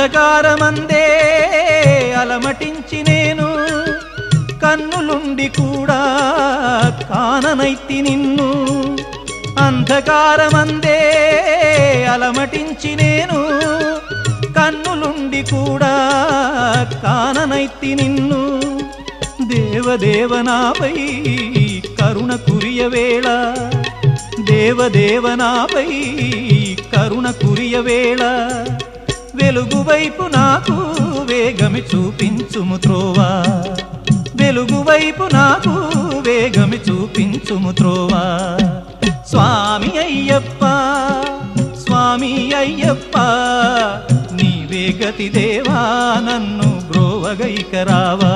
అంధకారమందే అలమటించి నేను కన్నులుండి కూడా కాననైతి నిన్ను అంధకారమందే అలమటించి నేను కన్నులుండి కూడా కాననైతి నిన్ను దేవదేవనాపై కరుణ కురియవేళ దేవదేవనాపై కరుణ కురియవేళ వెలుగు వైపు నాకు వేగమి చూపించుము త్రోవా వెలుగు వైపు నాకు వేగమి చూపించుము త్రోవా స్వామి అయ్యప్ప స్వామి అయ్యప్ప నీవే గతి దేవా నన్ను బ్రోవగైక రావా